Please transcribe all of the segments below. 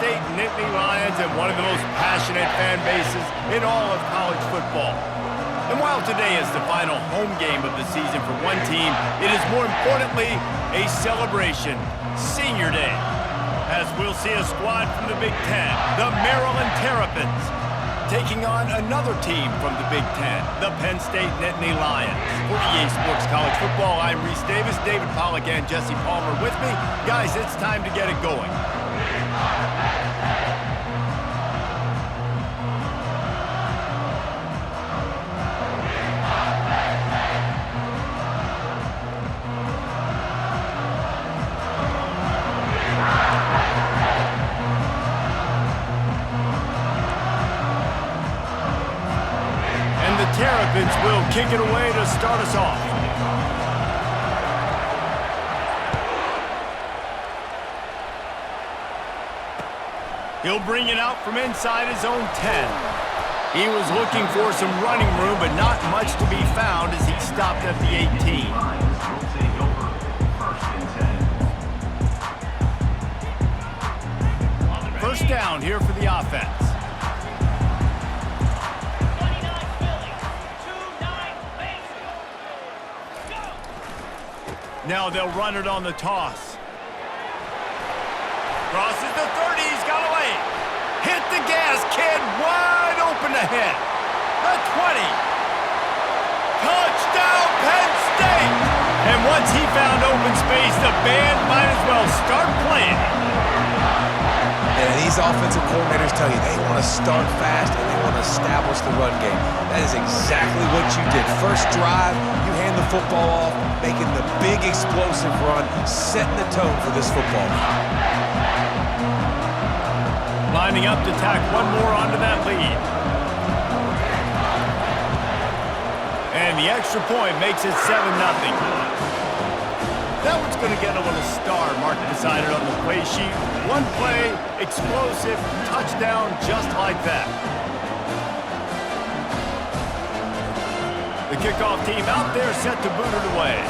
State Nittany Lions and one of the most passionate fan bases in all of college football. And while today is the final home game of the season for one team, it is more importantly a celebration, Senior Day, as we'll see a squad from the Big Ten, the Maryland Terrapins, taking on another team from the Big Ten, the Penn State Nittany Lions. For EA Sports College Football, I'm Reese Davis, David Pollack and Jesse Palmer with me. Guys, it's time to get it going. Terrapins will kick it away to start us off. He'll bring it out from inside his own 10. He was looking for some running room, but not much to be found as he stopped at the 18. First down here for the offense. Now they'll run it on the toss. Crosses the 30, he's got away. Hit the gas, kid, wide open ahead. The 20. Touchdown, Penn State! And once he found open space, the band might as well start playing. And these offensive coordinators tell you they want to start fast and they want to establish the run game. That is exactly what you did. First drive, you hand the football off, making the big explosive run, setting the tone for this football game. Lining up to tack one more onto that lead. And the extra point makes it 7-0. That one's going to get a little star marked beside it on the play sheet. One play, explosive, touchdown, just like that. The kickoff team out there set to boot it away.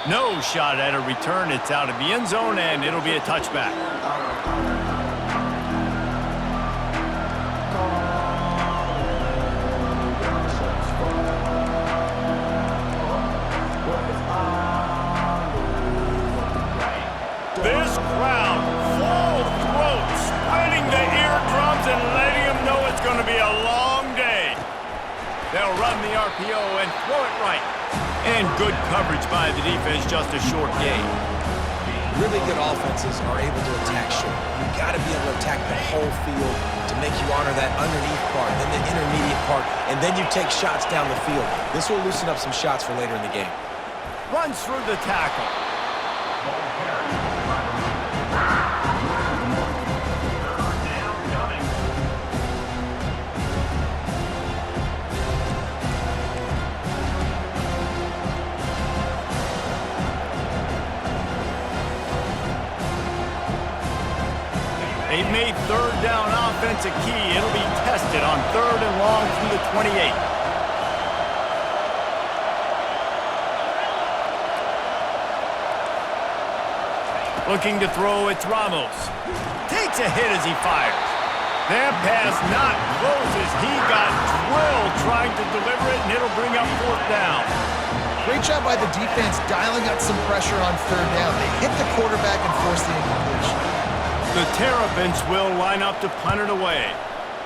No shot at a return. It's out of the end zone, and it'll be a touchback. This crowd, full throat, spreading the eardrums and letting them know it's going to be a long day. They'll run the RPO and throw it right. And good coverage by the defense, just a short gain. Really good offenses are able to attack short. You've got to be able to attack the whole field to make you honor that underneath part, then the intermediate part, and then you take shots down the field. This will loosen up some shots for later in the game. Runs through the tackle. They've made third down offense a key. It'll be tested on 3rd and long from the 28. Looking to throw, it's Ramos. Takes a hit as he fires. That pass not closes. He got drilled trying to deliver it, and it'll bring up 4th down. Great job by the defense dialing up some pressure on 3rd down. They hit the quarterback and forced the incompletion. The Terrapins will line up to punt it away.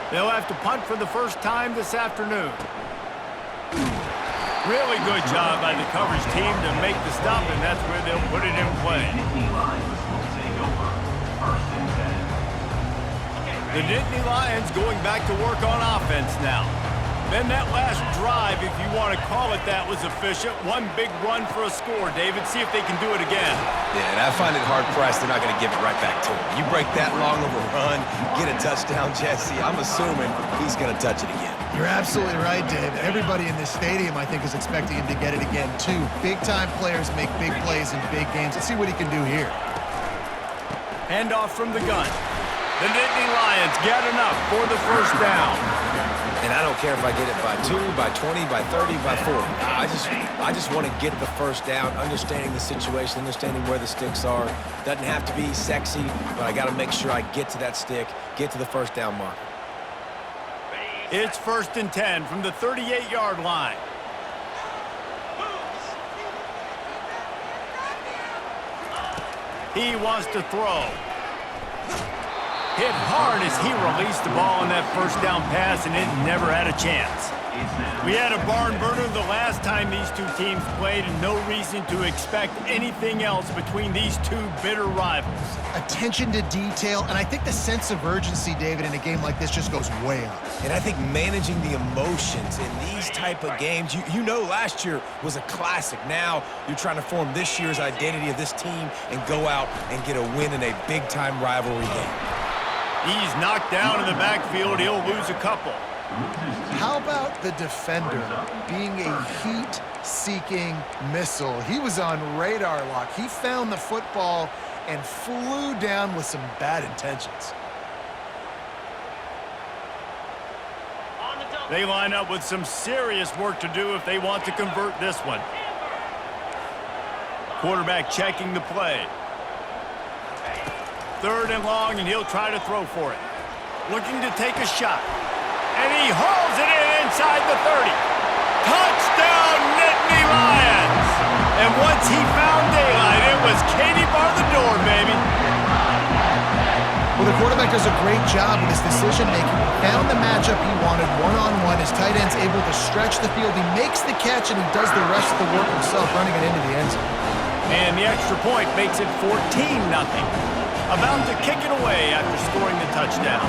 They'll have to punt for the first time this afternoon. Really good job by the coverage team to make the stop, and that's where they'll put it in play. The Nittany Lions going back to work on offense now. Then that last drive, if you want to call it that, was efficient. One big run for a score. David, see if they can do it again. Yeah, and I find it hard-pressed they're not going to give it right back to him. You break that long of a run, get a touchdown, Jesse, I'm assuming he's going to touch it again. You're absolutely right, Dave. Everybody in this stadium, I think, is expecting him to get it again, too. Big-time players make big plays in big games. Let's see what he can do here. Handoff from the gun. The Nittany Lions get enough for the first down. And I don't care if I get it by 2, by 20, by 30, by 40. I just want to get the first down, understanding the situation, understanding where the sticks are. Doesn't have to be sexy, but I got to make sure I get to that stick, get to the first down mark. It's 1st and 10 from the 38-yard line. He wants to throw. Hit hard as he released the ball on that first down pass, and it never had a chance. We had a barn burner the last time these two teams played, and no reason to expect anything else between these two bitter rivals. Attention to detail, and I think the sense of urgency, David, in a game like this just goes way up. And I think managing the emotions in these type of games, you know last year was a classic. Now you're trying to form this year's identity of this team and go out and get a win in a big-time rivalry game. He's knocked down in the backfield. He'll lose a couple. How about the defender being a heat-seeking missile? He was on radar lock. He found the football and flew down with some bad intentions. They line up with some serious work to do if they want to convert this one. Quarterback checking the play. 3rd and long, and he'll try to throw for it. Looking to take a shot. And he hauls it in inside the 30. Touchdown, Nittany Lions! And once he found daylight, it was Katie bar the door, baby. Well, the quarterback does a great job with his decision-making. He found the matchup he wanted one-on-one. His tight end's able to stretch the field. He makes the catch, and he does the rest of the work himself, running it into the end zone. And the extra point makes it 14-0. About to kick it away after scoring the touchdown.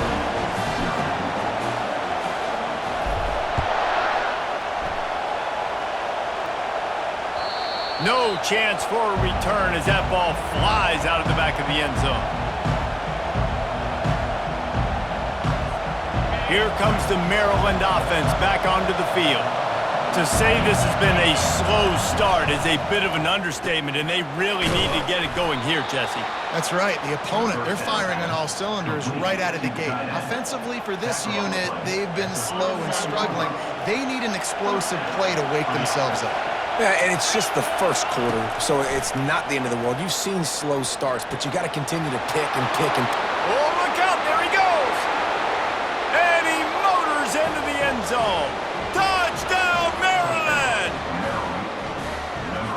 No chance for a return as that ball flies out of the back of the end zone. Here comes the Maryland offense back onto the field. To say this has been a slow start is a bit of an understatement, and they really need to get it going here, Jesse. That's right. The opponent, they're firing on all cylinders right out of the gate. Offensively, for this unit, they've been slow and struggling. They need an explosive play to wake themselves up. Yeah, and it's just the first quarter, so it's not the end of the world. You've seen slow starts, but you got to continue to pick and pick and... Oh, look out! There he goes! And he motors into the end zone. Touchdown, Maryland!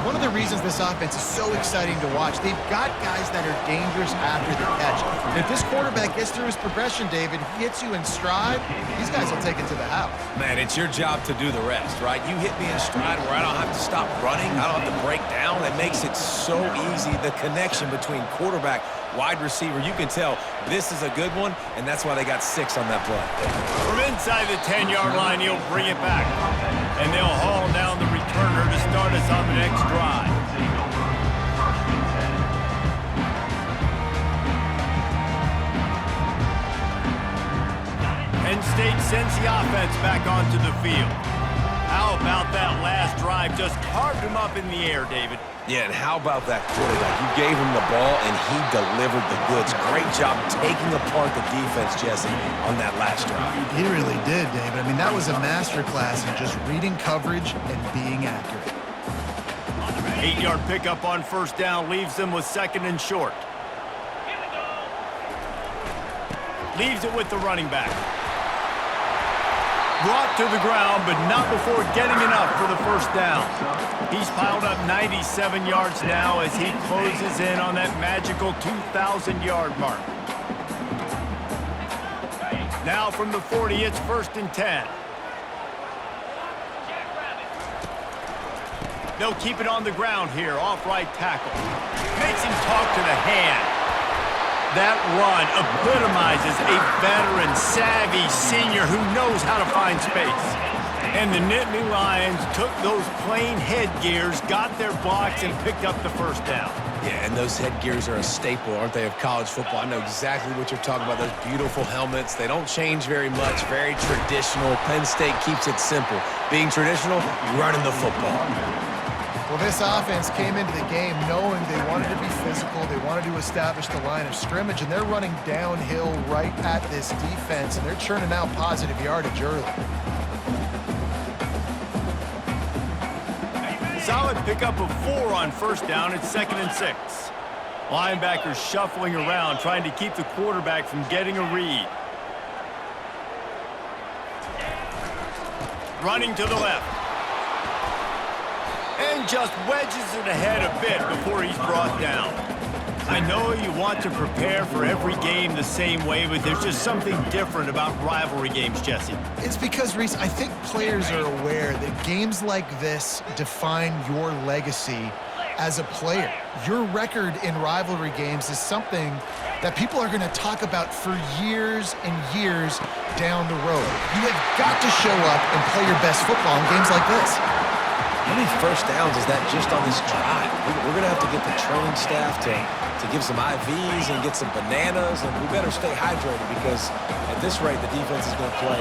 One of the reasons this offense is so exciting to watch, they've got guys that are dangerous after the catch. And if this quarterback gets through his progression, David, he hits you in stride, these guys will take it to the house. Man, it's your job to do the rest, right? You hit me in stride where I don't have to stop running. I don't have to break down. That makes it so easy. The connection between quarterback, wide receiver, you can tell this is a good one, and that's why they got 6 on that play. From inside the 10-yard line, he'll bring it back. And they'll haul down the returner to start us on the next drive. Penn State sends the offense back onto the field. How about that last drive? Just carved him up in the air, David. Yeah, and how about that quarterback? You gave him the ball, and he delivered the goods. Great job taking apart the defense, Jesse, on that last drive. He really did, David. I mean, that was a masterclass in just reading coverage and being accurate. 8-yard pickup on first down leaves them with 2nd and short. Leaves it with the running back. Brought to the ground, but not before getting enough for the first down. He's piled up 97 yards now as he closes in on that magical 2,000-yard mark. Now from the 40, it's 1st and 10. They'll keep it on the ground here, off right tackle. Makes him talk to the hand. That run epitomizes a veteran, savvy senior who knows how to find space. And the Nittany Lions took those plain headgears, got their blocks, and picked up the first down. Yeah, and those headgears are a staple, aren't they, of college football? I know exactly what you're talking about, those beautiful helmets. They don't change very much, very traditional. Penn State keeps it simple. Being traditional, running the football. Well, this offense came into the game knowing they wanted to be physical, they wanted to establish the line of scrimmage, and they're running downhill right at this defense, and they're churning out positive yardage early. solid pickup of 4 on first down. It's 2nd and 6. Linebackers shuffling around, trying to keep the quarterback from getting a read. Running to the left. And just wedges it ahead a bit before he's brought down. I know you want to prepare for every game the same way, but there's just something different about rivalry games, Jesse. It's because, Reese, I think players are aware that games like this define your legacy as a player. Your record in rivalry games is something that people are going to talk about for years and years down the road. You have got to show up and play your best football in games like this. How many first downs is that just on this drive? We're going to have to get the training staff to give some IVs and get some bananas, and we better stay hydrated because at this rate, the defense is going to play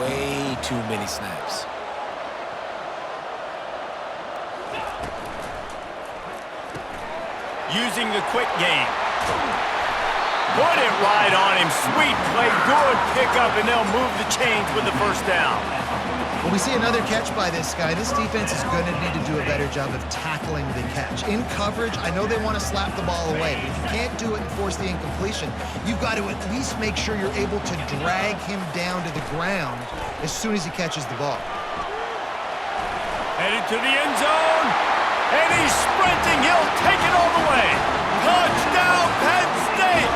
way too many snaps. Using the quick game. Put it right on him. Sweet play, good pickup, and they'll move the chains with the first down. When we see another catch by this guy, this defense is going to need to do a better job of tackling the catch. In coverage, I know they want to slap the ball away, but if you can't do it and force the incompletion, you've got to at least make sure you're able to drag him down to the ground as soon as he catches the ball. Headed to the end zone, and he's sprinting. He'll take it all the way. Touchdown, Penn State!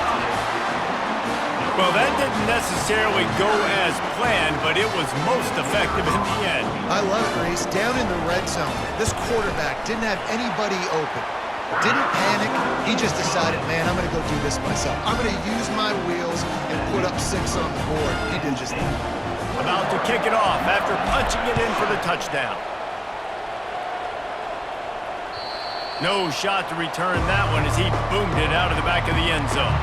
Well, that didn't necessarily go as planned, but it was most effective in the end. I love it, Reese. Down in the red zone, this quarterback didn't have anybody open. Didn't panic. He just decided, man, I'm going to go do this myself. I'm going to use my wheels and put up 6 on the board. He did just that. About to kick it off after punching it in for the touchdown. No shot to return that one as he boomed it out of the back of the end zone.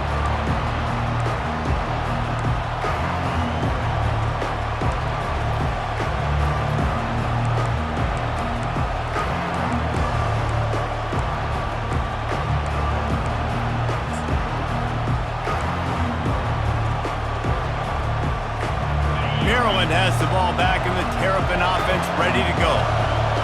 Maryland has the ball back and the Terrapin offense ready to go.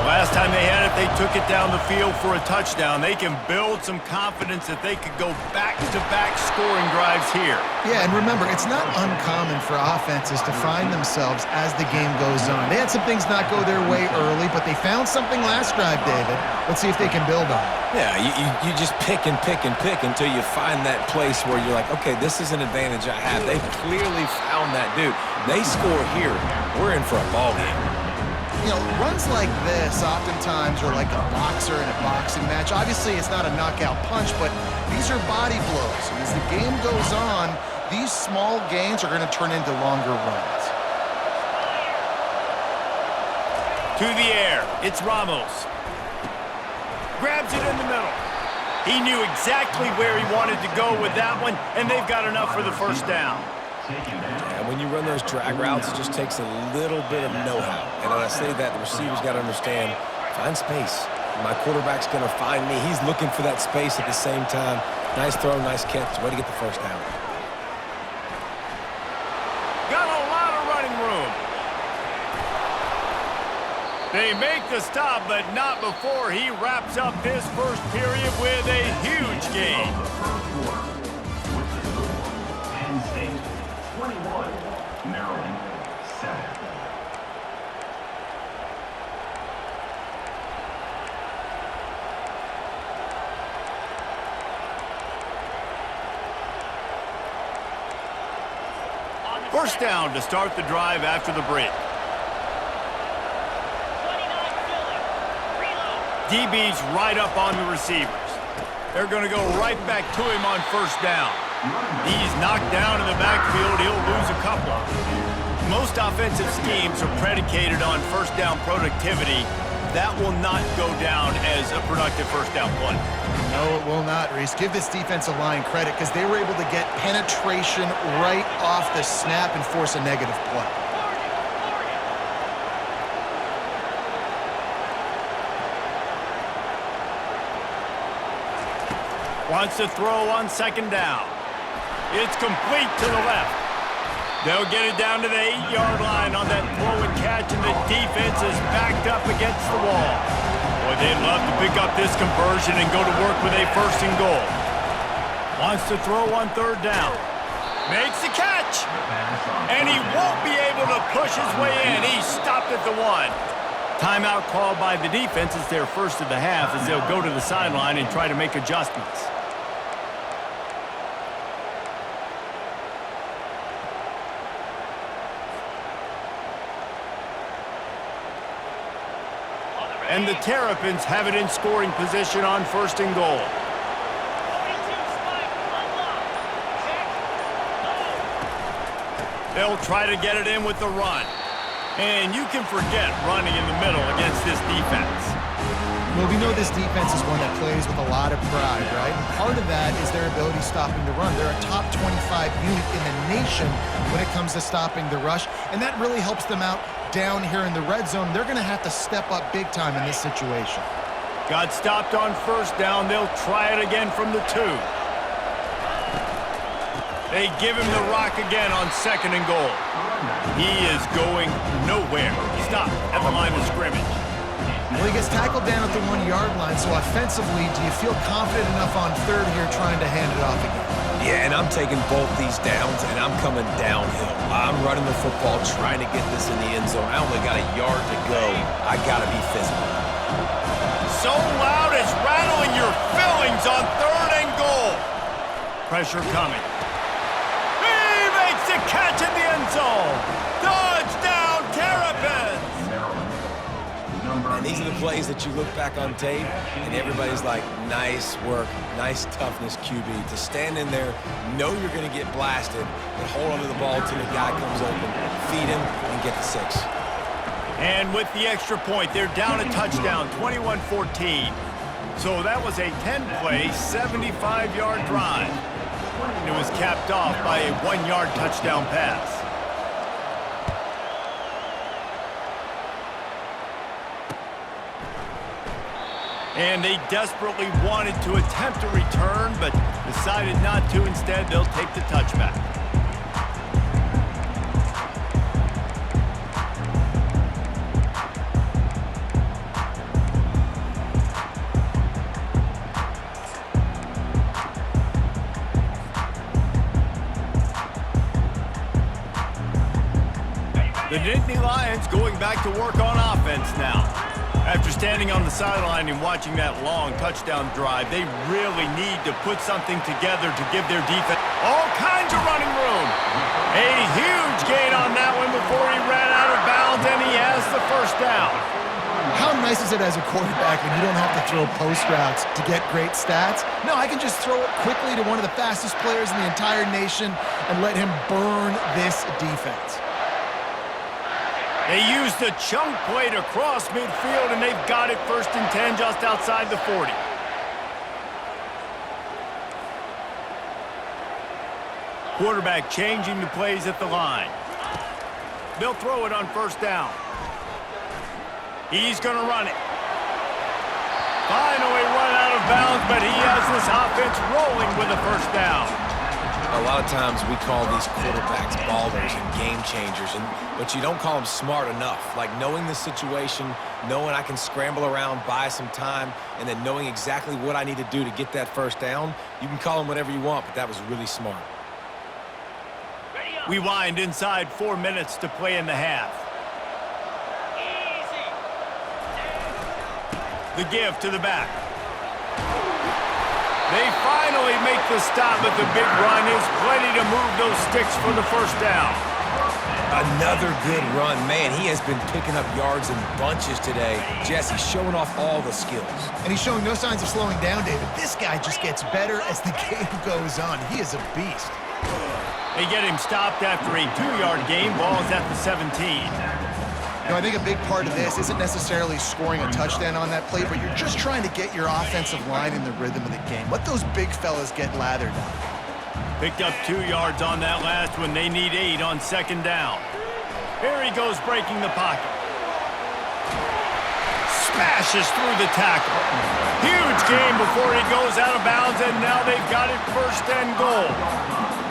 Last time they had it, they took it down the field for a touchdown. They can build some confidence that they could go back-to-back scoring drives here. Yeah, and remember, it's not uncommon for offenses to find themselves as the game goes on. They had some things not go their way early, but they found something last drive, David. Let's see if they can build on it. Yeah, you just pick and pick and pick until you find that place where you're like, okay, this is an advantage I have. They've clearly found that dude. They score here, we're in for a ball game. You know, runs like this oftentimes are like a boxer in a boxing match. Obviously, it's not a knockout punch, but these are body blows. And as the game goes on, these small gains are going to turn into longer runs. To the air, it's Ramos. Grabs it in the middle. He knew exactly where he wanted to go with that one, and they've got enough for the first down. And when you run those drag routes, it just takes a little bit of know-how. And when I say that, the receiver's got to understand, find space. My quarterback's going to find me. He's looking for that space at the same time. Nice throw, nice catch. Way to get the first down. Got a lot of running room. They make the stop, but not before he wraps up this first period with a huge gain. Penn State 21, Maryland 7. First down to start the drive after the break. DB's right up on the receivers. They're going to go right back to him on first down. He's knocked down in the backfield. He'll lose a couple. Most offensive schemes are predicated on first down productivity. That will not go down as a productive first down play. No, it will not, Reese. Give this defensive line credit because they were able to get penetration right off the snap and force a negative play. Wants to throw on second down. It's complete to the left. They'll get it down to the 8-yard line on that throw and catch, and the defense is backed up against the wall. Boy, Boy, they'd love to pick up this conversion and go to work with a 1st and goal. Wants to throw on 3rd down. Makes the catch. And he won't be able to push his way in. He stopped at the 1. Timeout called by the defense. It's their first of the half as they'll go to the sideline and try to make adjustments. And the Terrapins have it in scoring position on 1st and goal. They'll try to get it in with the run. And you can forget running in the middle against this defense. Well, we know this defense is one that plays with a lot of pride, right? And part of that is their ability stopping the run. They're a top 25 unit in the nation when it comes to stopping the rush, and that really helps them out down here in the red zone. They're going to have to step up big time in this situation. Got stopped on 1st down. They'll try it again from the 2. They give him the rock again on 2nd and goal. He is going nowhere. Stop at the line of scrimmage. Well, he gets tackled down at the 1-yard line, so offensively, do you feel confident enough on 3rd here trying to hand it off again? Yeah, and I'm taking both these downs, and I'm coming downhill. I'm running the football, trying to get this in the end zone. I only got a yard to go. I got to be physical. So loud it's rattling your fillings on 3rd and goal. Pressure coming. He makes the catch in the end zone. Touchdown, Terrapins! And these are the plays that you look back on tape, and everybody's like, nice work, nice toughness, QB. To stand in there, know you're going to get blasted, but hold onto the ball until the guy comes open, feed him, and get the 6. And with the extra point, they're down a touchdown, 21-14. So that was a 10-play, 75-yard drive. And it was capped off by a 1-yard touchdown pass. And they desperately wanted to attempt a return, but decided not to. Instead, they'll take the touchback. The Nittany Lions going back to work on offense now. After standing on the sideline and watching that long touchdown drive, they really need to put something together to give their defense all kinds of running room. A huge gain on that one before he ran out of bounds, and he has the 1st down. How nice is it as a quarterback when you don't have to throw post routes to get great stats? No, I can just throw it quickly to one of the fastest players in the entire nation and let him burn this defense. They used the chunk play to cross midfield, and they've got it 1st and 10 just outside the 40. Quarterback changing the plays at the line. They'll throw it on 1st down. He's going to run it. Finally run out of bounds, but he has this offense rolling with a 1st down. A lot of times we call these quarterbacks ballers and game changers, but you don't call them smart enough. Like knowing the situation, knowing I can scramble around, buy some time, and then knowing exactly what I need to do to get that 1st down. You can call them whatever you want, but that was really smart. We wind inside 4 minutes to play in the half. The give to the back. They finally make the stop, but the big run is plenty to move those sticks for the 1st down. Another good run. Man, he has been picking up yards in bunches today. Jesse showing off all the skills. And he's showing no signs of slowing down, David. This guy just gets better as the game goes on. He is a beast. They get him stopped after a 2-yard gain. Ball is at the 17. You know, I think a big part of this isn't necessarily scoring a touchdown on that play, but you're just trying to get your offensive line in the rhythm of the game. Let those big fellas get lathered up. Picked up 2 yards on that last one. They need 8 on 2nd down. Here he goes breaking the pocket. Smashes through the tackle. Huge gain before he goes out of bounds, and now they've got it 1st and goal.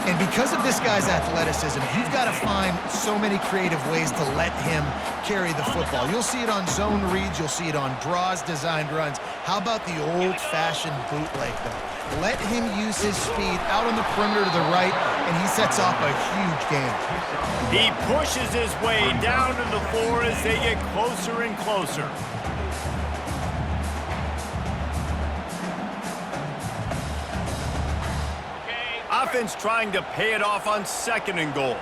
And because of this guy's athleticism, you've got to find so many creative ways to let him carry the football. You'll see it on zone reads. You'll see it on draws, designed runs. How about the old-fashioned bootleg, though? Let him use his speed out on the perimeter to the right, and he sets off a huge game. He pushes his way down to the floor as they get closer and closer. Offense trying to pay it off on 2nd and goal.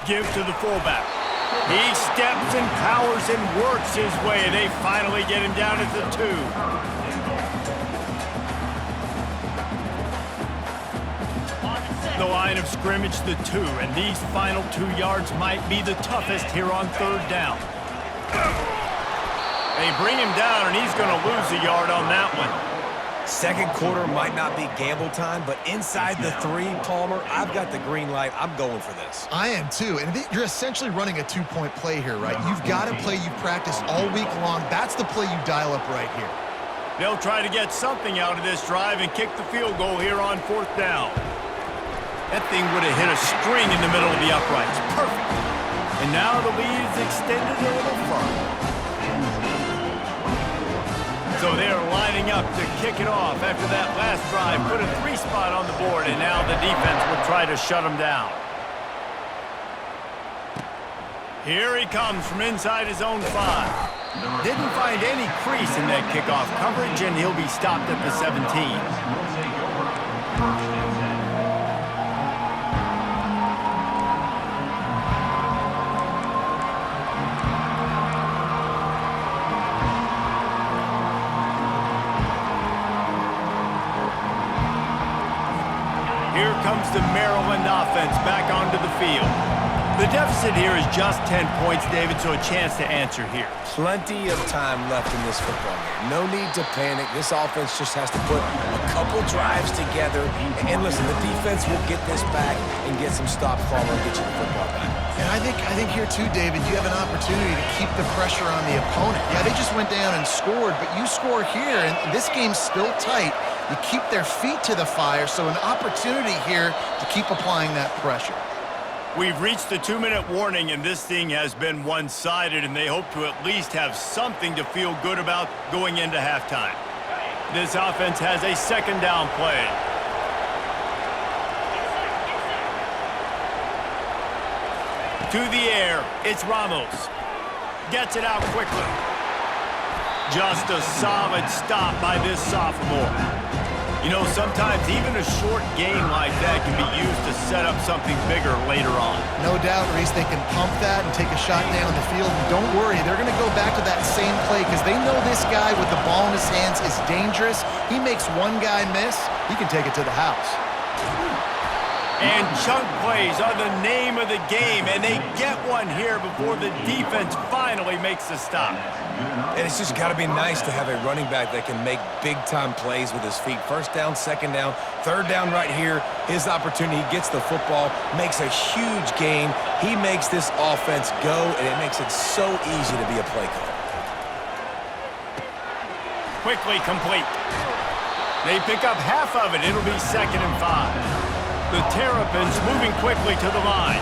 Give to the fullback. He steps and powers and works his way. They finally get him down at the 2. The line of scrimmage, the 2, and these final 2 yards might be the toughest here on 3rd down. They bring him down, and he's going to lose a yard on that one. Second quarter might not be gamble time, but inside the 3, Palmer, I've got the green light. I'm going for this. I am too, and you're essentially running a 2-point play here, right? You've got a play you practice all week long. That's the play you dial up right here. They'll try to get something out of this drive and kick the field goal here on 4th down. That thing would have hit a string in the middle of the uprights. Perfect. And now the lead is extended a little further. So they're lining up to kick it off after that last drive. Put a 3 spot on the board, and now the defense will try to shut them down. Here he comes from inside his own 5. Didn't find any crease in that kickoff coverage, and he'll be stopped at the 17. Here comes the Maryland offense back onto the field. The deficit here is just 10 points, David, so a chance to answer here. Plenty of time left in this football game. No need to panic. This offense just has to put a couple drives together. And listen, the defense will get this back and get some stops, Palmer, and get you the football back. And I think here too, David, you have an opportunity to keep the pressure on the opponent. Yeah, they just went down and scored, but you score here, and this game's still tight. You keep their feet to the fire, so an opportunity here to keep applying that pressure. We've reached the 2-minute warning, and this thing has been one-sided, and they hope to at least have something to feel good about going into halftime. This offense has a 2nd down play. To the air, it's Ramos. Gets it out quickly. Just a solid stop by this sophomore. You know, sometimes even a short game like that can be used to set up something bigger later on. No doubt, Reese, they can pump that and take a shot down the field. And don't worry, they're going to go back to that same play because they know this guy with the ball in his hands is dangerous. He makes one guy miss, he can take it to the house. And chunk plays are the name of the game, and they get one here before the defense finally makes the stop. And it's just got to be nice to have a running back that can make big-time plays with his feet. 1st down, 2nd down, 3rd down right here. His opportunity, he gets the football, makes a huge gain. He makes this offense go, and it makes it so easy to be a play caller. Quickly complete. They pick up half of it. It'll be 2nd and 5. The Terrapins moving quickly to the line.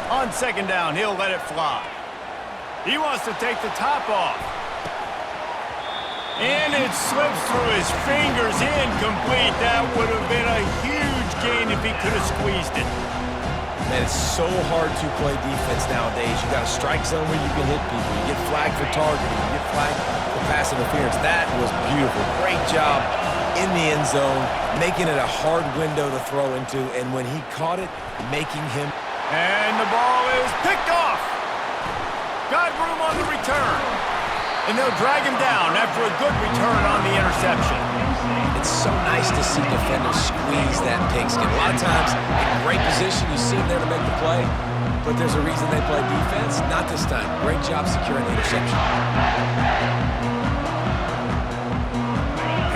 On 2nd down, he'll let it fly. He wants to take the top off. And it slips through his fingers, incomplete. That would have been a huge gain if he could have squeezed it. Man, it's so hard to play defense nowadays. You got a strike zone where you can hit people. You get flagged for targeting. You get flagged for pass interference. That was beautiful. Great job in the end zone, making it a hard window to throw into. And when he caught it, making him... And the ball is picked off. Got room on the return. And they'll drag him down after a good return on the interception. It's so nice to see defenders squeeze that pigskin. A lot of times, in great position, you see them there to make the play, but there's a reason they play defense. Not this time. Great job securing the interception.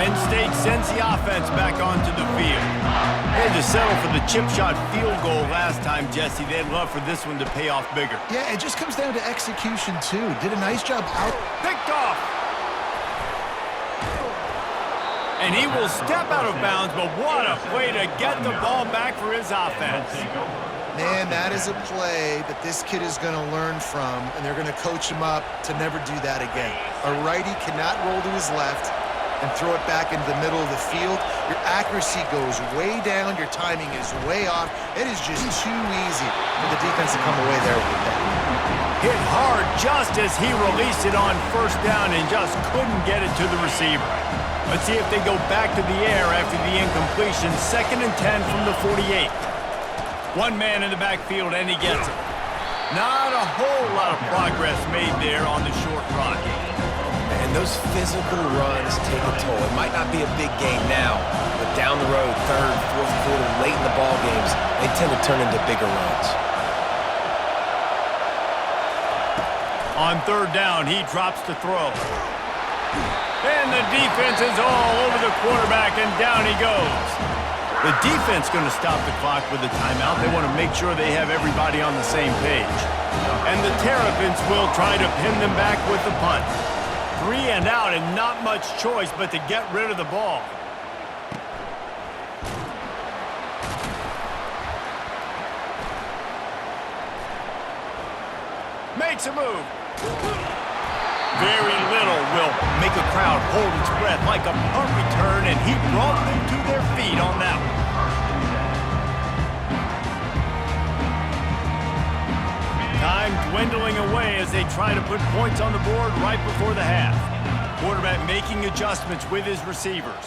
Penn State sends the offense back onto the field. They had to settle for the chip shot field goal last time, Jesse. They'd love for this one to pay off bigger. Yeah, it just comes down to execution, too. Did a nice job out. Picked off. And he will step out of bounds, but what a play to get the ball back for his offense. Man, that is a play that this kid is going to learn from, and they're going to coach him up to never do that again. A righty cannot roll to his left and throw it back into the middle of the field. Your accuracy goes way down. Your timing is way off. It is just too easy for the defense to come away there with the pick. Hit hard just as he released it on first down and just couldn't get it to the receiver. Let's see if they go back to the air after the incompletion. 2nd and 10 from the 48. One man in the backfield, and he gets it. Not a whole lot of progress made there on the short run. And those physical runs take a toll. It might not be a big game now, but down the road, 3rd, 4th quarter, late in the ball games, they tend to turn into bigger runs. On 3rd down, he drops to throw. And the defense is all over the quarterback, and down he goes. The defense going to stop the clock with a timeout. They want to make sure they have everybody on the same page. And the Terrapins will try to pin them back with the punt. 3 and out, and not much choice but to get rid of the ball. Makes a move. Very little will make a crowd hold its breath like a punt return, and he brought them to their feet on that one. Time dwindling away as they try to put points on the board right before the half. Quarterback making adjustments with his receivers.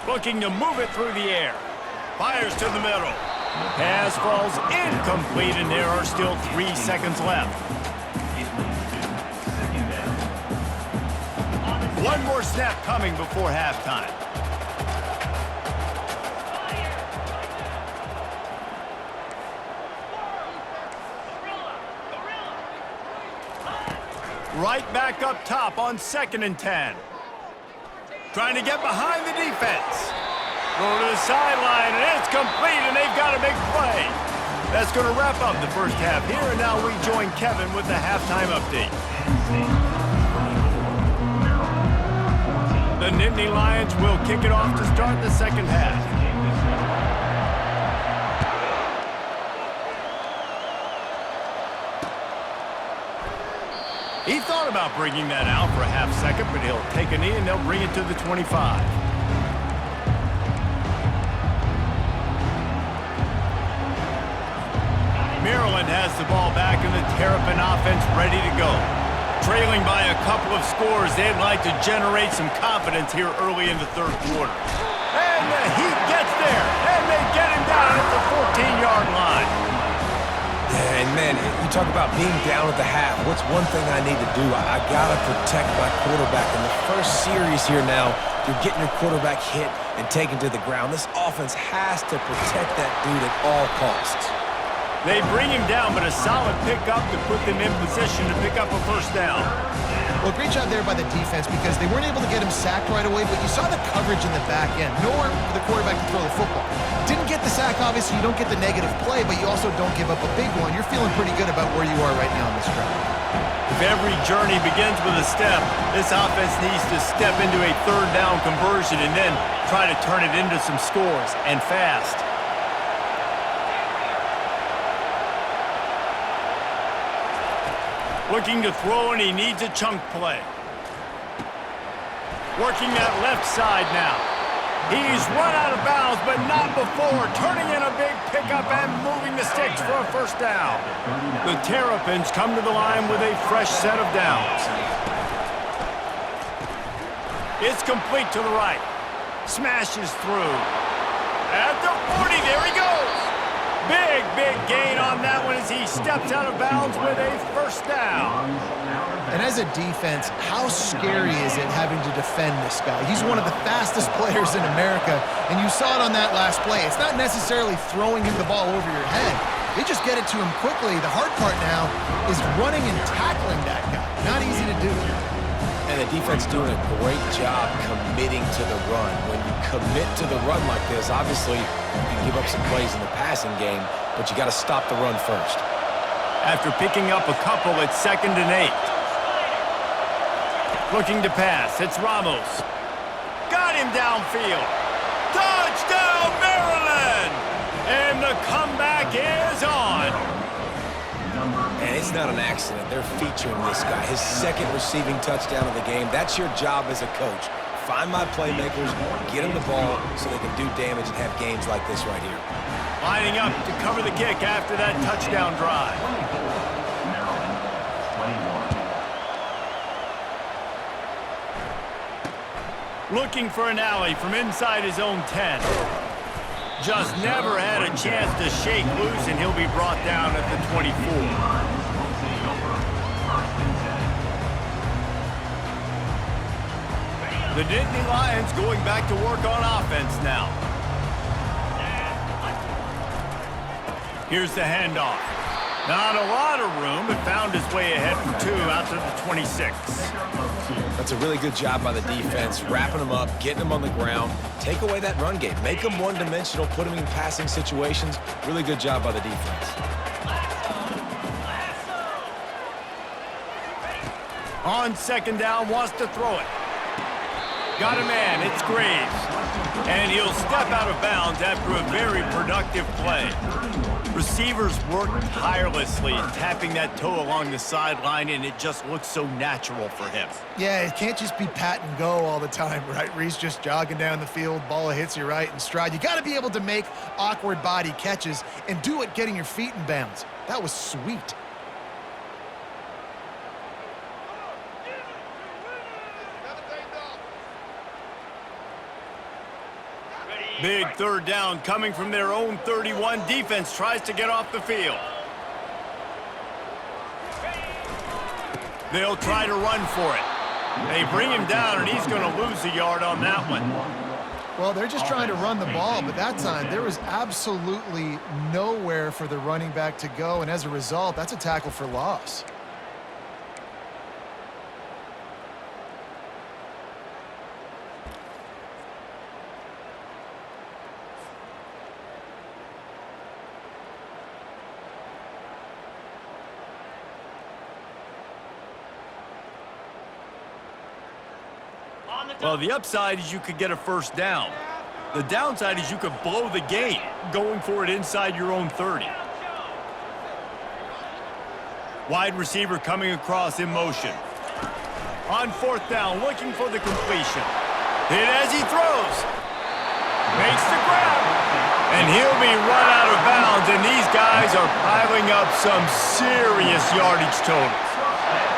Looking to move it through the air. Fires to the middle. Pass falls incomplete, and there are still 3 seconds left. One more snap coming before halftime. Right back up top on 2nd and 10. Trying to get behind the defense. Go to the sideline, and it's complete, and they've got a big play. That's going to wrap up the first half here, and now we join Kevin with the halftime update. The Nittany Lions will kick it off to start the second half. He thought about bringing that out for a half second, but he'll take a knee, and they'll bring it to the 25. Maryland has the ball back, and the Terrapin offense ready to go. Trailing by a couple of scores, they'd like to generate some confidence here early in the 3rd quarter. And the Heat gets there, and they get him down at the 14-yard line. Yeah, and man, you talk about being down at the half. What's one thing I need to do? I got to protect my quarterback. In the first series here now, you're getting your quarterback hit and taken to the ground. This offense has to protect that dude at all costs. They bring him down, but a solid pickup to put them in position to pick up a first down. Well, great job there by the defense because they weren't able to get him sacked right away, but you saw the coverage in the back end. Nowhere for the quarterback to throw the football. Didn't get the sack, obviously. You don't get the negative play, but you also don't give up a big one. You're feeling pretty good about where you are right now in this drive. If every journey begins with a step, this offense needs to step into a 3rd down conversion and then try to turn it into some scores, and fast. Looking to throw, and he needs a chunk play. Working that left side now. He's run out of bounds, but not before. Turning in a big pickup and moving the sticks for a first down. The Terrapins come to the line with a fresh set of downs. It's complete to the right. Smashes through. At the 40, there he goes. Big gain on that one as he steps out of bounds with a first down. And as a defense, how scary is it having to defend this guy? He's one of the fastest players in America, and you saw it on that last play. It's not necessarily throwing him the ball over your head. They just get it to him quickly. The hard part now is running and tackling that guy. Not easy to do. And the defense doing a great job committing to the run. When you commit to the run like this, obviously you can give up some plays in the passing game, but you got to stop the run first. After picking up a couple, it's 2nd and 8. Looking to pass, it's Ramos. Got him downfield. Touchdown, Maryland! And the comeback is on. And it's not an accident. They're featuring this guy. His 2nd receiving touchdown of the game. That's your job as a coach. Find my playmakers, get them the ball so they can do damage and have games like this right here. Lining up to cover the kick after that touchdown drive. Maryland, 21. Looking for an alley from inside his own 10. Just never had a chance to shake loose, and he'll be brought down at the 24. The Nittany Lions going back to work on offense now. Here's the handoff. Not a lot of room, but found his way ahead for 2 out to the 26. That's a really good job by the defense, wrapping them up, getting them on the ground. Take away that run game. Make them one-dimensional, put them in passing situations. Really good job by the defense. On 2nd down, wants to throw it. Got a man, it's Graves. And he'll step out of bounds after a very productive play. Receivers work tirelessly, tapping that toe along the sideline, and it just looks so natural for him. Yeah, it can't just be pat and go all the time, right? Reese just jogging down the field, ball hits you right in stride. You got to be able to make awkward body catches and do it getting your feet in bounds. That was sweet. Big 3rd down coming from their own 31. Defense tries to get off the field. They'll try to run for it. They bring him down, and he's going to lose a yard on that one. Well, they're just trying to run the ball, but that time there was absolutely nowhere for the running back to go, and as a result, that's a tackle for loss. Well, the upside is you could get a 1st down. The downside is you could blow the game going for it inside your own 30. Wide receiver coming across in motion. On 4th down, looking for the completion. Hit as he throws. Makes the grab. And he'll be run out of bounds, and these guys are piling up some serious yardage totals.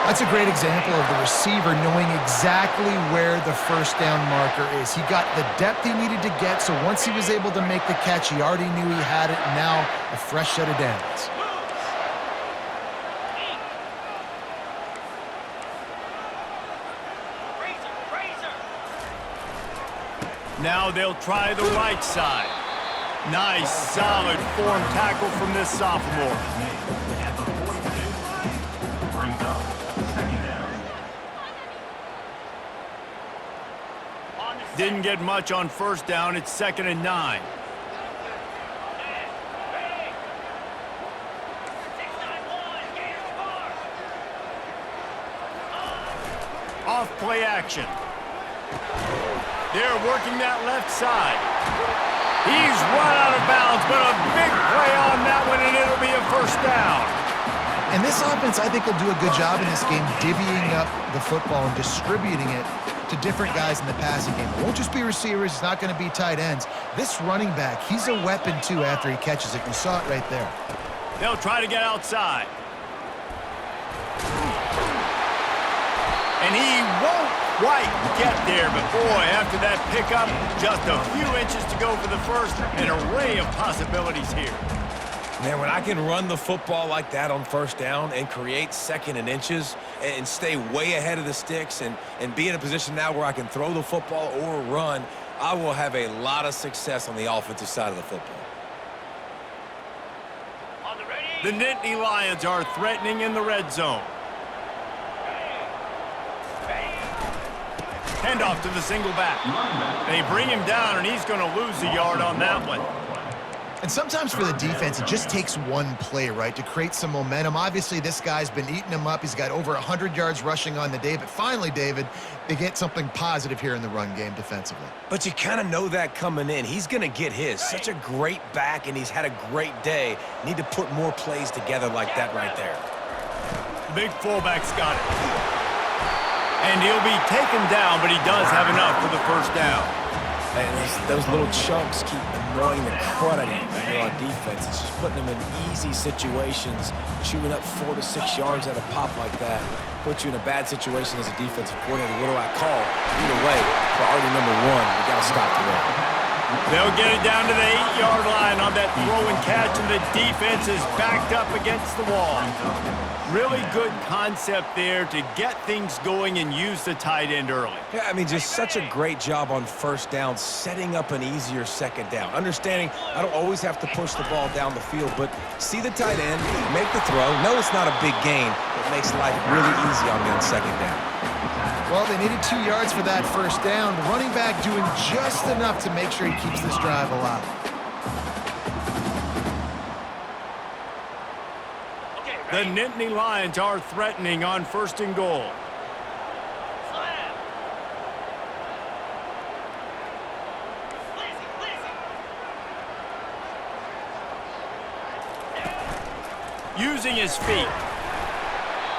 That's a great example of the receiver knowing exactly where the 1st down marker is. He got the depth he needed to get, so once he was able to make the catch, he already knew he had it, and now a fresh set of downs. Now they'll try the right side. Nice, solid form tackle from this sophomore. Didn't get much on 1st down. It's 2nd and 9. Off play action. They're working that left side. He's run out of bounds, but a big play on that one, and it'll be a 1st down. And this offense, I think, will do a good job in this game divvying up the football and distributing it to different guys in the passing game. It won't just be receivers. It's not going to be tight ends. This running back, he's a weapon, too, after he catches it. You saw it right there. They'll try to get outside. And he won't quite get there, but boy, after that pickup, just a few inches to go for the 1st, an array of possibilities here. Man, when I can run the football like that on 1st down and create 2nd and inches and stay way ahead of the sticks and be in a position now where I can throw the football or run, I will have a lot of success on the offensive side of the football. The Nittany Lions are threatening in the red zone. Handoff to the single back. They bring him down, and he's going to lose a yard on that one. And sometimes for the defense, it just takes one play, right, to create some momentum. Obviously, this guy's been eating him up. He's got over 100 yards rushing on the day. But finally, David, they get something positive here in the run game defensively. But you kind of know that coming in. He's going to get his. Such a great back, and he's had a great day. Need to put more plays together like that right there. The big fullback's got it. And he'll be taken down, but he does have enough for the first down. And those little chunks keep annoying the crud out of you on defense. It's just putting them in easy situations, chewing up 4 to 6 yards at a pop like that. Put you in a bad situation as a defensive coordinator. What do I call? Either way, priority number one, we got to stop the run. They'll get it down to the 8-yard line on that throw and catch, and the defense is backed up against the wall. Really good concept there to get things going and use the tight end early. Yeah, I mean, just such a great job on first down, setting up an easier second down. Understanding I don't always have to push the ball down the field, but see the tight end, make the throw. No, it's not a big gain. It makes life really easy on me on second down. Well, they needed 2 yards for that first down. The running back doing just enough to make sure he keeps this drive alive. The Nittany Lions are threatening on 1st and goal. Using his feet.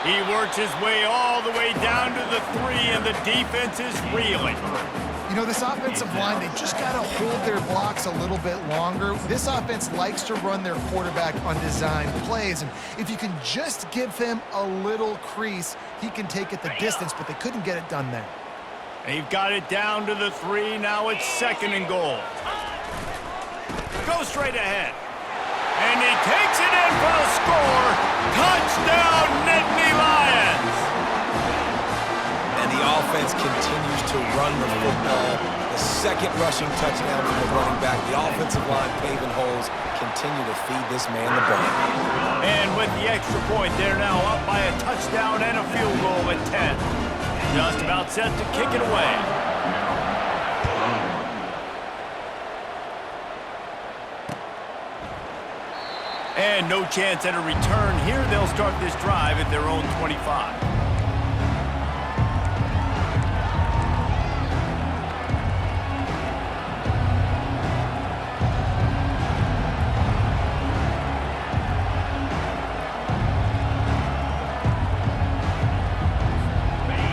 He works his way all the way down to the 3, and the defense is reeling. You know, this offensive line, they just got to hold their blocks a little bit longer. This offense likes to run their quarterback on design plays, and if you can just give him a little crease, he can take it the distance, but they couldn't get it done there. They've got it down to the 3. Now it's 2nd and goal. Go straight ahead. And he takes it in for the score. Touchdown, Nittany Lions! And the offense continues to run the football. The second rushing touchdown from the running back. The offensive line paving holes. Continue to feed this man the ball. And with the extra point, they're now up by a touchdown and a field goal at 10. Just about set to kick it away. And no chance at a return here. They'll start this drive at their own 25.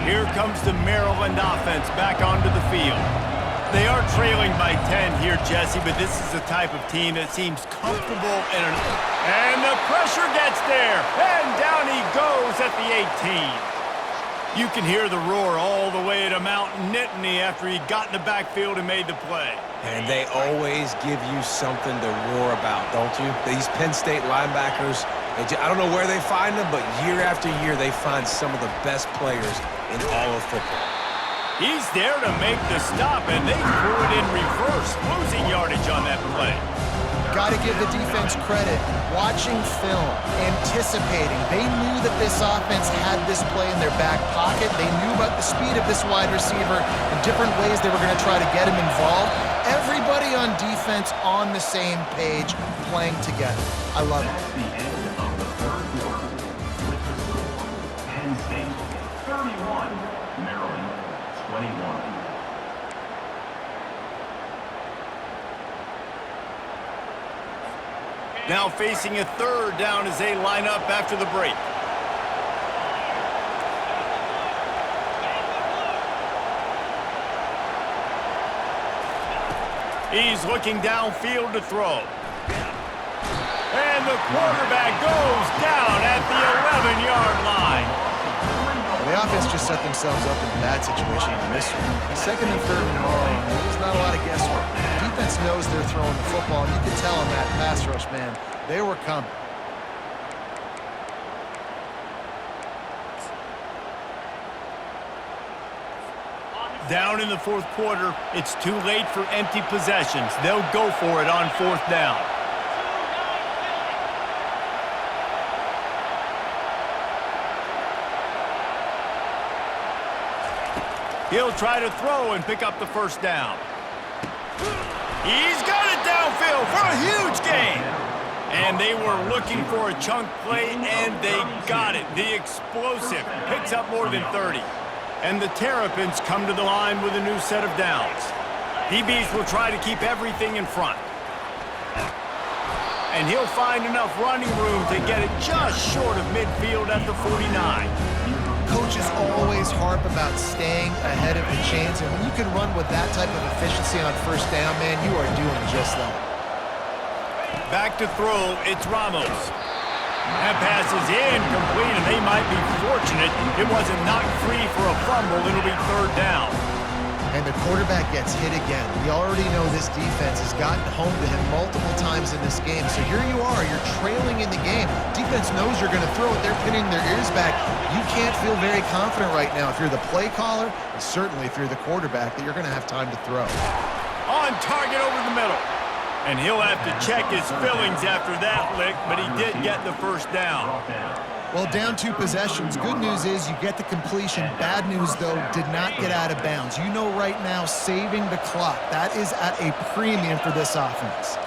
Here comes the Maryland offense back onto the field. They are trailing by 10 here, Jesse, but this is the type of team that seems comfortable and the pressure gets there, and down he goes at the 18. You can hear the roar all the way to Mount Nittany after he got in the backfield and made the play. And they always give you something to roar about, don't you? These Penn State linebackers, I don't know where they find them, but year after year they find some of the best players in all of football. He's there to make the stop, and they threw it in reverse, losing yardage on that play. Got to give the defense credit. Watching film, anticipating. They knew that this offense had this play in their back pocket. They knew about the speed of this wide receiver and different ways they were going to try to get him involved. Everybody on defense on the same page, playing together. I love it. The end of the third quarter. With the score, Penn State 31, Maryland 21. Now facing a 3rd down as they line up after the break. He's looking downfield to throw. And the quarterback goes down at the 11-yard line. The offense just set themselves up in a bad situation in this one. 2nd and 3rd and long, there's not a lot of guesswork. Defense knows they're throwing the football, and you can tell in that pass rush, man, they were coming. Down in the 4th quarter, it's too late for empty possessions. They'll go for it on 4th down. He'll try to throw and pick up the first down. He's got it downfield for a huge gain. And they were looking for a chunk play, and they got it. The explosive picks up more than 30. And the Terrapins come to the line with a new set of downs. DBs will try to keep everything in front. And he'll find enough running room to get it just short of midfield at the 49. Coaches always harp about staying ahead of the chains, and when you can run with that type of efficiency on first down, man, you are doing just that. Back to throw, it's Ramos. That pass is incomplete, and they might be fortunate it wasn't knocked free for a fumble. It'll be third down. And the quarterback gets hit again. We already know this defense has gotten home to him multiple times in this game. So here you are, you're trailing in the game. Defense knows you're going to throw it. They're pinning their ears back. You can't feel very confident right now if you're the play caller, and certainly if you're the quarterback, that you're going to have time to throw. On target over the middle. And he'll have to check his fillings after that lick, but he did get the first down. Well, down 2 possessions. Good news is you get the completion. Bad news, though, did not get out of bounds. You know right now, saving the clock. That is at a premium for this offense.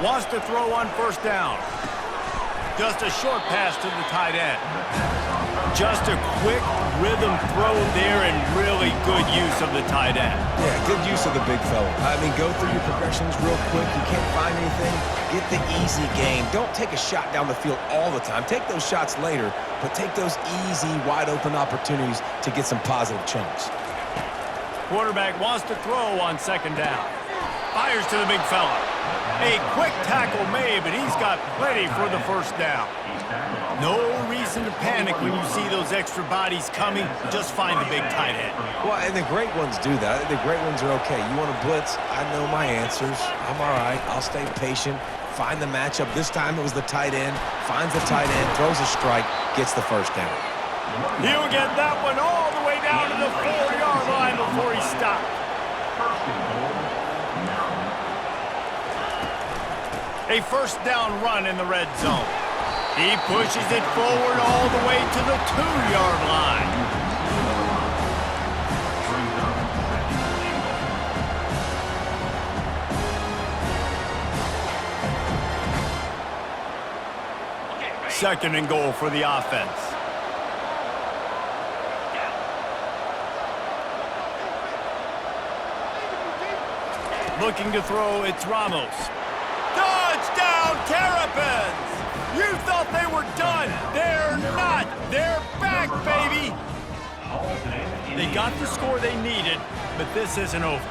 Wants to throw on first down. Just a short pass to the tight end. Just a quick rhythm throw there, and really good use of the tight end. Yeah, good use of the big fella. I mean, go through your progressions real quick. You can't find anything. Get the easy gain. Don't take a shot down the field all the time. Take those shots later, but take those easy, wide-open opportunities to get some positive chunks. Quarterback wants to throw on second down. Fires to the big fella. A quick tackle made, but he's got plenty for the first down. No reason to panic when you see those extra bodies coming. Just find the big tight end. Well, and the great ones do that. The great ones are okay. You want to blitz? I know my answers. I'm all right. I'll stay patient. Find the matchup. This time it was the tight end. Finds the tight end, throws a strike, gets the first down. He'll get that one all the way down to the 4-yard line before he stopped. A first down run in the red zone. He pushes it forward all the way to the 2-yard line. Second and goal for the offense. Looking to throw, it's Ramos. Touchdown, Terrapins! You thought they were done. They're not. They're back, baby. They got the score they needed, but this isn't over.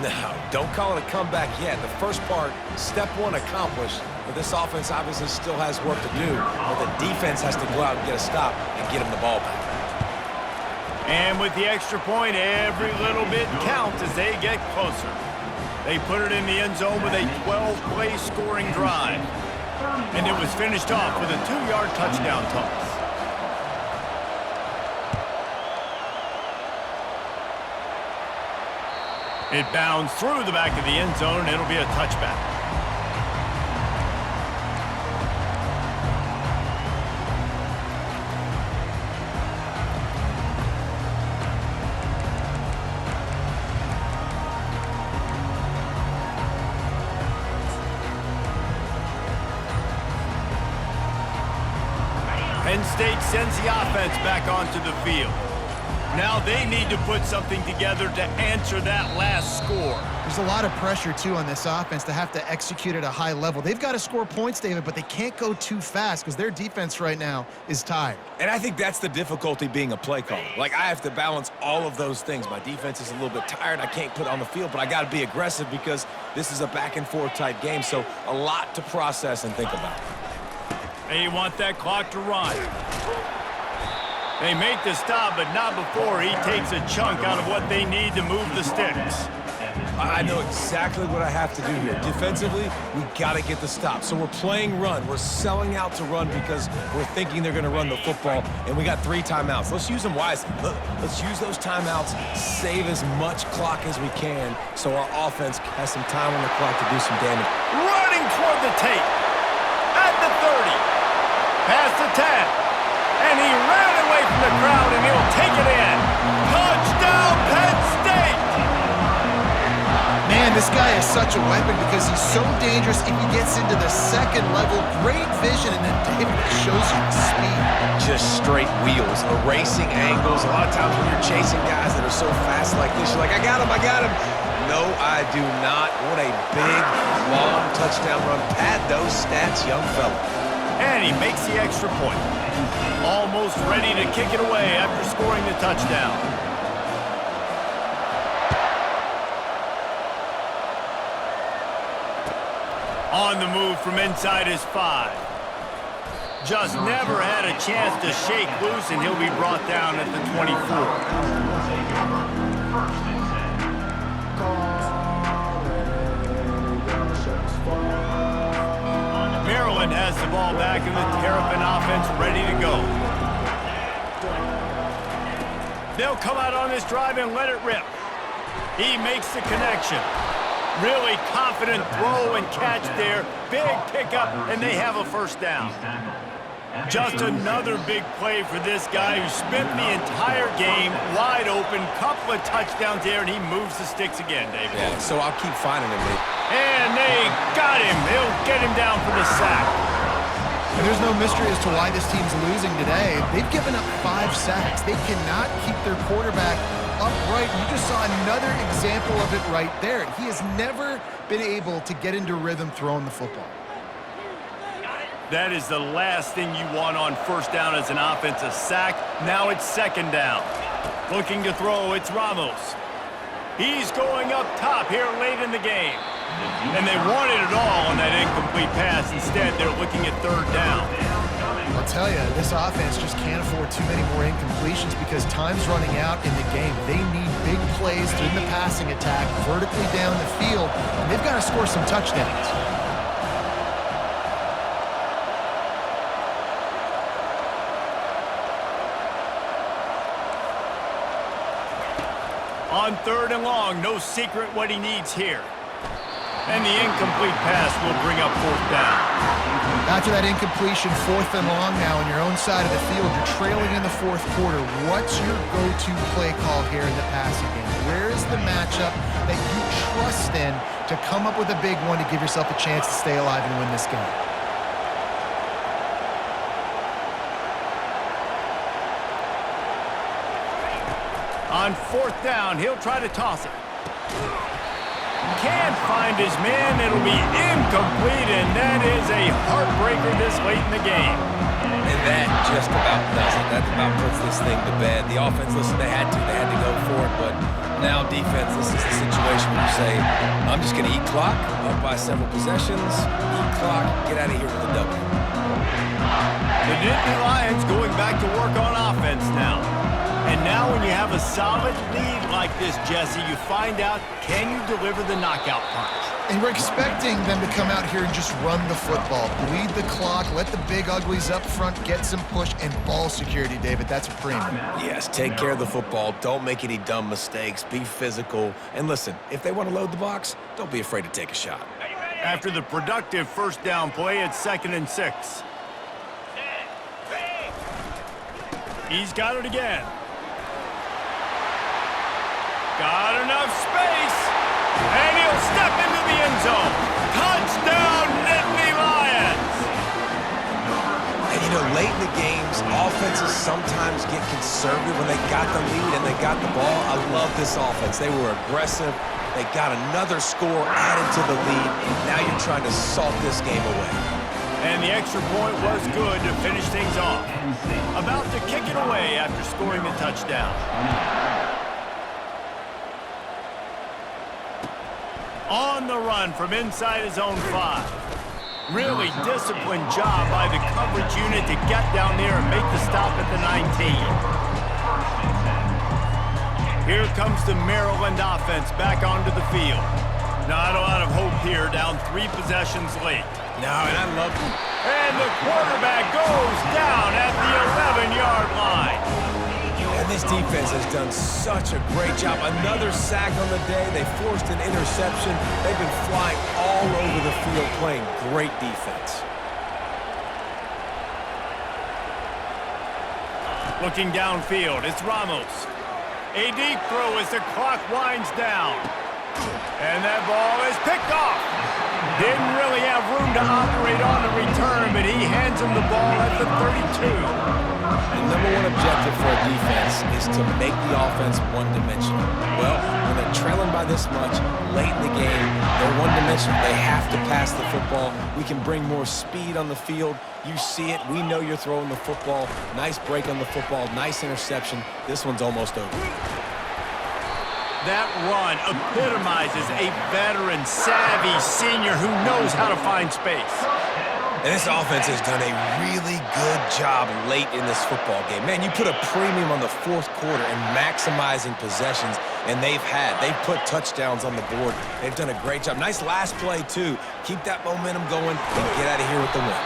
No, don't call it a comeback yet. The first part, step 1 accomplished. But this offense obviously still has work to do. But the defense has to go out and get a stop and get them the ball back. And with the extra point, every little bit counts as they get closer. They put it in the end zone with a 12-play scoring drive. And it was finished off with a 2-yard touchdown toss. It bounds through the back of the end zone, and it'll be a touchback. Penn State sends the offense back onto the field. Now they need to put something together to answer that last score. There's a lot of pressure, too, on this offense to have to execute at a high level. They've got to score points, David, but they can't go too fast because their defense right now is tired. And I think that's the difficulty being a play caller. Like, I have to balance all of those things. My defense is a little bit tired. I can't put it on the field, but I got to be aggressive because this is a back-and-forth type game, so a lot to process and think about. They want that clock to run. They make the stop, but not before he takes a chunk out of what they need to move the sticks. I know exactly what I have to do here. Defensively, we got to get the stop. So we're playing run. We're selling out to run because we're thinking they're going to run the football, and we got 3 timeouts. Let's use them wisely. Let's use those timeouts, save as much clock as we can so our offense has some time on the clock to do some damage. Running toward the tape. At the 30. Past the 10. And he ran away from the crowd, and he'll take it in. Touchdown, this guy is such a weapon because he's so dangerous if he gets into the second level. Great vision, and then David shows you the speed. Just straight wheels, erasing angles. A lot of times when you're chasing guys that are so fast like this, you're like, I got him, I got him. No, I do not. What a big, long touchdown run. Pad those stats, young fella. And he makes the extra point. Almost ready to kick it away after scoring the touchdown. On the move from inside his 5. Just never had a chance to shake loose, and he'll be brought down at the 24. Maryland has the ball back in the Terrapin offense ready to go. They'll come out on this drive and let it rip. He makes the connection. Really confident throw and catch there. Big pickup, and they have a first down. Just another big play for this guy who spent the entire game wide open. Couple of touchdowns there, and he moves the sticks again, David. Yeah, so I'll keep finding him. And they got him. They'll get him down for the sack. And there's no mystery as to why this team's losing today. They've given up 5 sacks. They cannot keep their quarterback upright. You just saw another example of it right there. He has never been able to get into rhythm throwing the football. That is the last thing you want on first down as an offense, a sack. Now it's second down. Looking to throw, it's Ramos. He's going up top here late in the game. And they wanted it all on that incomplete pass. Instead, they're looking at third down. I'll tell you, this offense just can't afford too many more incompletions because time's running out in the game. They need big plays in the passing attack, vertically down the field, and they've got to score some touchdowns. On third and long, no secret what he needs here. And the incomplete pass will bring up fourth down. After that incompletion, 4th and long now on your own side of the field. You're trailing in the 4th quarter. What's your go-to play call here in the passing game? Where is the matchup that you trust in to come up with a big one to give yourself a chance to stay alive and win this game? On fourth down, he'll try to toss it. Can't find his man. It'll be incomplete, and that is a heartbreaker this late in the game. And that just about does it. That about puts this thing to bed. The offense, listen, they had to go for it, but now defense, this is the situation where you say, I'm just going to eat clock, up by several possessions, eat clock, get out of here with a W. The Nittany Lions going back to work on offense now. And now when you have a solid lead like this, Jesse, you find out, can you deliver the knockout punch? And we're expecting them to come out here and just run the football, bleed the clock, let the big uglies up front get some push, and ball security, David. That's a premium. Yes, take care of the football. Don't make any dumb mistakes. Be physical. And listen, if they want to load the box, don't be afraid to take a shot. After the productive first down play, it's 2nd and 6. He's got it again. Got enough space, and he'll step into the end zone. Touchdown, Nittany Lions! And you know, late in the games, offenses sometimes get conservative when they got the lead and they got the ball. I love this offense. They were aggressive. They got another score added to the lead. Now you're trying to salt this game away. And the extra point was good to finish things off. About to kick it away after scoring the touchdown. On the run from inside his own 5. Really disciplined job by the coverage unit to get down there and make the stop at the 19. Here comes the Maryland offense back onto the field. Not a lot of hope here, down 3 possessions late. No, and I love it. And the quarterback goes down at the 11-yard line. And this defense has done such a great job. Another sack on the day. They forced an interception. They've been flying all over the field playing great defense. Looking downfield, it's Ramos. A deep throw as the clock winds down. And that ball is picked off. Didn't really have room to operate on the return, but he hands him the ball at the 32. The number one objective for a defense is to make the offense one-dimensional. Well, when they're trailing by this much late in the game, they're one-dimensional. They have to pass the football. We can bring more speed on the field. You see it. We know you're throwing the football. Nice break on the football. Nice interception. This one's almost over. That run epitomizes a veteran, savvy senior who knows how to find space. And this offense has done a really good job late in this football game. Man, you put a premium on the fourth quarter and maximizing possessions, and they've put touchdowns on the board. They've done a great job. Nice last play, too. Keep that momentum going and get out of here with the win.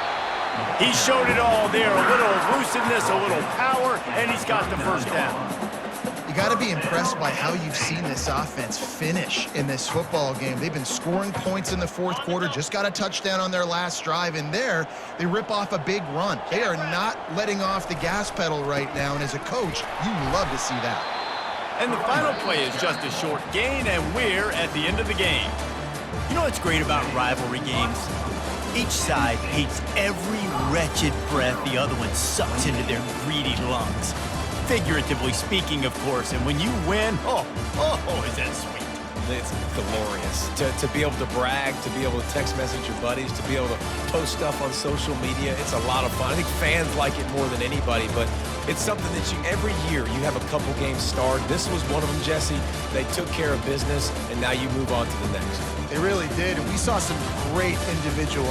He showed it all there. A little elusiveness, a little power, and he's got the first down. You got to be impressed by how you've seen this offense finish in this football game. They've been scoring points in the fourth quarter, just got a touchdown on their last drive, and there they rip off a big run. They are not letting off the gas pedal right now, and as a coach, you love to see that. And the final play is just a short gain, and we're at the end of the game. You know what's great about rivalry games? Each side hates every wretched breath the other one sucks into their greedy lungs. Figuratively speaking, of course, and when you win, oh, is that sweet. It's glorious. To be able to brag, to be able to text message your buddies, to be able to post stuff on social media, it's a lot of fun. I think fans like it more than anybody, but it's something that every year you have a couple games starred. This was one of them, Jesse. They took care of business, and now you move on to the next. They really did, and we saw some great individual